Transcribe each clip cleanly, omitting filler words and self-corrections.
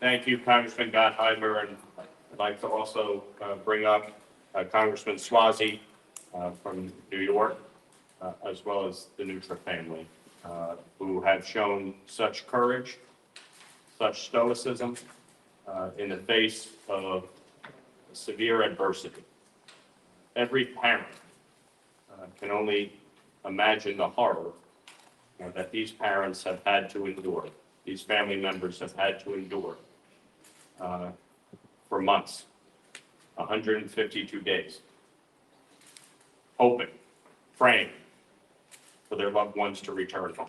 Thank you, Congressman Gottheimer, and I'd like to also bring up Congressman Swazi from New York, as well as the Neutra family, who have shown such courage, such stoicism in the face of severe adversity. Every parent can only imagine the horror that these parents have had to endure, these family members have had to endure for months, 152 days, hoping, praying for their loved ones to return home.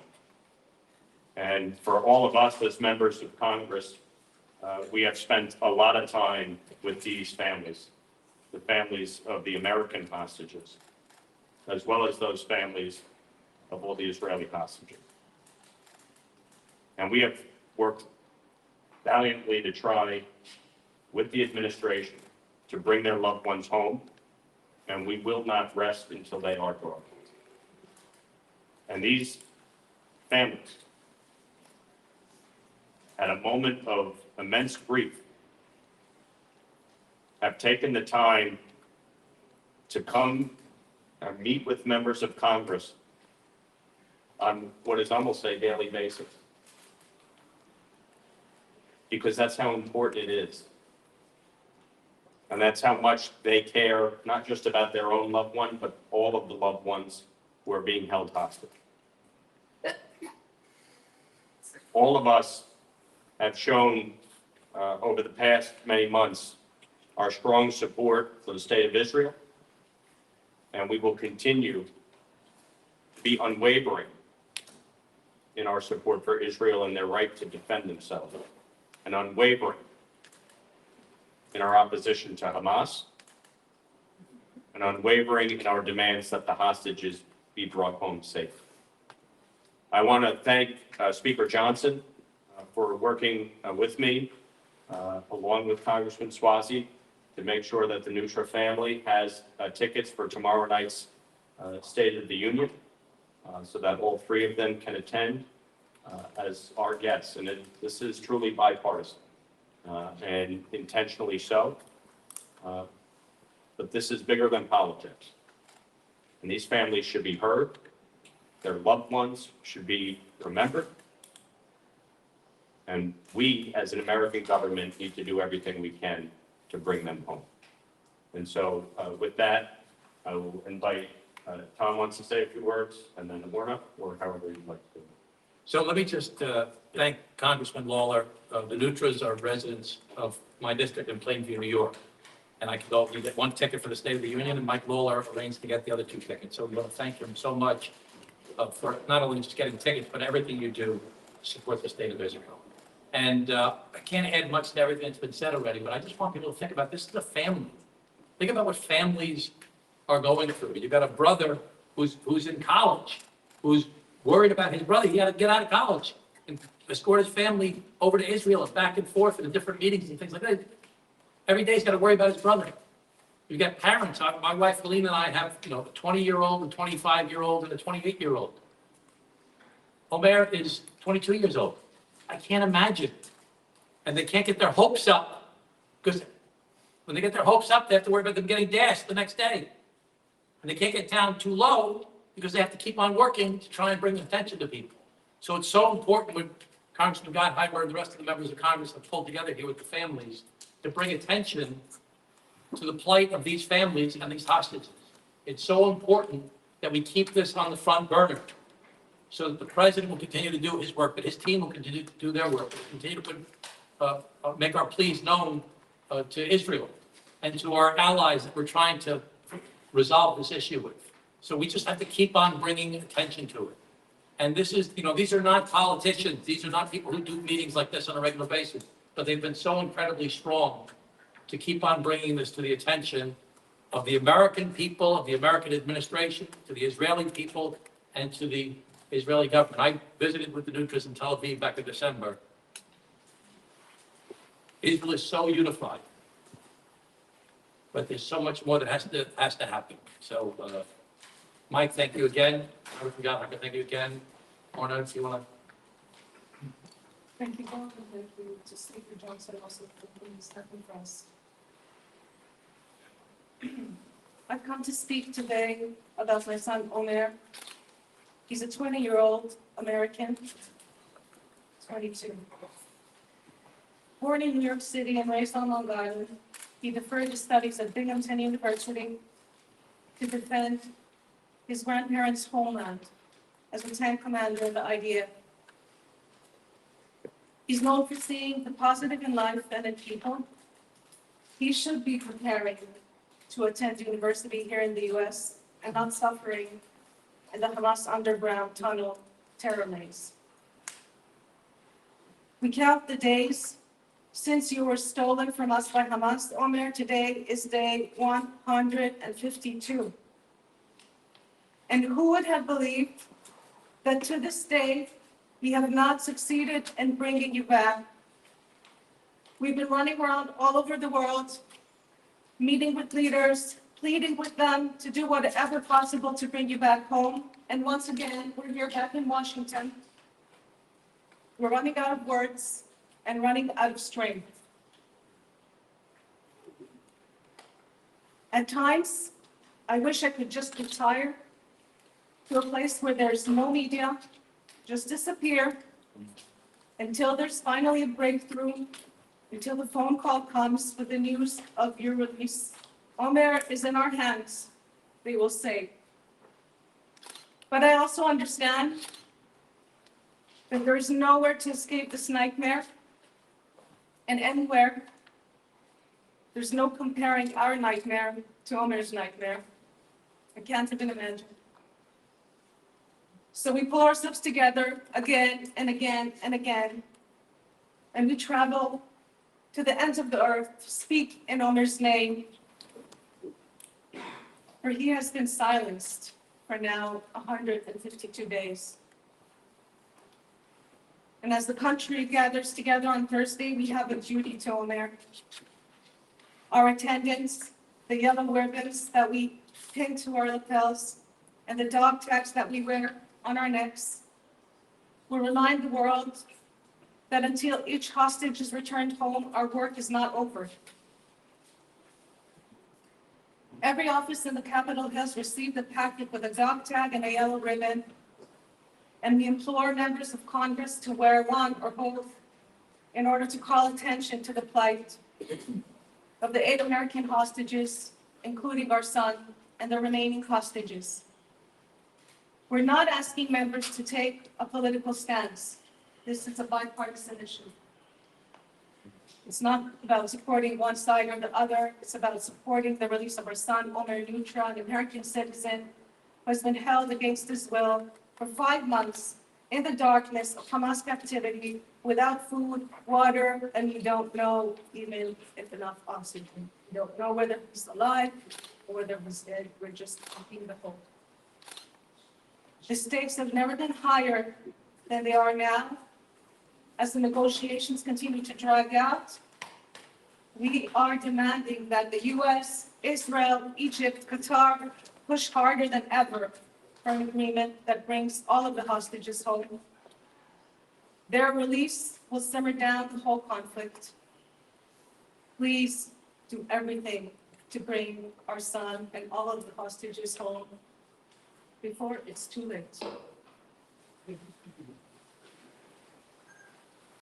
And for all of us as members of Congress, we have spent a lot of time with these families, the families of the American hostages, as well as those families of all the Israeli hostages. And we have worked valiantly to try, with the administration, to bring their loved ones home, and we will not rest until they are brought. And these families, at a moment of immense grief, have taken the time to come and meet with members of Congress on what is almost a daily basis. Because that's how important it is. And that's how much they care, not just about their own loved one, but all of the loved ones who are being held hostage. All of us have shown over the past many months our strong support for the state of Israel, and we will continue to be unwavering in our support for Israel and their right to defend themselves, and unwavering in our opposition to Hamas, and unwavering in our demands that the hostages be brought home safe. I want to thank Speaker Johnson for working with me, along with Congressman Swazi, to make sure that the Neutra family has tickets for tomorrow night's State of the Union, so that all three of them can attend as our guests. And this is truly bipartisan and intentionally so. But this is bigger than politics. And these families should be heard. Their loved ones should be remembered. And we, as an American government, need to do everything we can to bring them home. And so with that, I will invite, Tom wants to say a few words, and then Lorna, or however you'd like to do it. So let me just thank Congressman Lawler. The Neutras are residents of my district in Plainview, New York. And I could only get one ticket for the State of the Union, and Mike Lawler arranged to get the other two tickets. So we want to thank him so much for not only just getting tickets, but everything you do to support the state of Israel. And I can't add much to everything that's been said already, but I just want people to think about this is a family. Think about what families are going through. You've got a brother who's in college, who's worried about his brother. He had to get out of college and escort his family over to Israel and back and forth in different meetings and things like that. Every day he's got to worry about his brother. You've got parents. My wife, Helene, and I have, a 20-year-old, a 25-year-old, and a 28-year-old. Omer is 22 years old. I can't imagine. And they can't get their hopes up, because when they get their hopes up, they have to worry about them getting dashed the next day. And they can't get down too low because they have to keep on working to try and bring attention to people. So it's so important when Congressman Gottheimer and the rest of the members of Congress have pulled together here with the families to bring attention to the plight of these families and these hostages. It's so important that we keep this on the front burner so that the president will continue to do his work, but his team will continue to do their work, continue to make our pleas known to Israel and to our allies that we're trying to resolve this issue with. So we just have to keep on bringing attention to it. And this is, these are not politicians. These are not people who do meetings like this on a regular basis, but they've been so incredibly strong to keep on bringing this to the attention of the American people, of the American administration, to the Israeli people, and to the Israeli government. I visited with the Neutras in Tel Aviv back in December. Israel is so unified, but there's so much more that has to happen. So, Mike, thank you again. I forgot. I can thank you again. Orna, if you want to. Thank you, God, and thank you to Speaker Johnson also for please stepping for us. I've come to speak today about my son Omer. He's a 20-year-old American, 22. Born in New York City and raised on Long Island, he deferred his studies at Binghamton University to defend his grandparents' homeland as a tank commander in the IDF. He's known for seeing the positive in life and in people. He should be preparing to attend university here in the US and not suffering in the Hamas underground tunnel terror maze. We count the days since you were stolen from us by Hamas, Omer. Today is day 152. And who would have believed that to this day, we have not succeeded in bringing you back? We've been running around all over the world, meeting with leaders, pleading with them to do whatever possible to bring you back home. And once again, we're here back in Washington. We're running out of words and running out of strength. At times, I wish I could just retire to a place where there's no media, just disappear until there's finally a breakthrough, until the phone call comes with the news of your release. Omer is in our hands, they will say. But I also understand that there is nowhere to escape this nightmare, and anywhere, there's no comparing our nightmare to Omer's nightmare. I can't even imagine. So we pull ourselves together again and again and again, and we travel to the ends of the earth to speak in Omer's name, for he has been silenced for now 152 days. And as the country gathers together on Thursday, we have a duty to Omer. Our attendance, the yellow ribbons that we pin to our lapels, and the dog tags that we wear on our necks will remind the world that until each hostage is returned home, our work is not over. Every office in the Capitol has received a packet with a dog tag and a yellow ribbon, and we implore members of Congress to wear one or both in order to call attention to the plight of the 8 American hostages, including our son and the remaining hostages. We're not asking members to take a political stance. This is a bipartisan issue. It's not about supporting one side or the other. It's about supporting the release of our son, Omer Neutra, an American citizen who has been held against his will for 5 months in the darkness of Hamas captivity without food, water, and you don't know even if enough oxygen. You don't know whether he's alive or whether he's dead. We're just keeping the hope. The stakes have never been higher than they are now. As the negotiations continue to drag out, we are demanding that the US, Israel, Egypt, Qatar push harder than ever for an agreement that brings all of the hostages home. Their release will simmer down the whole conflict. Please do everything to bring our son and all of the hostages home before it's too late.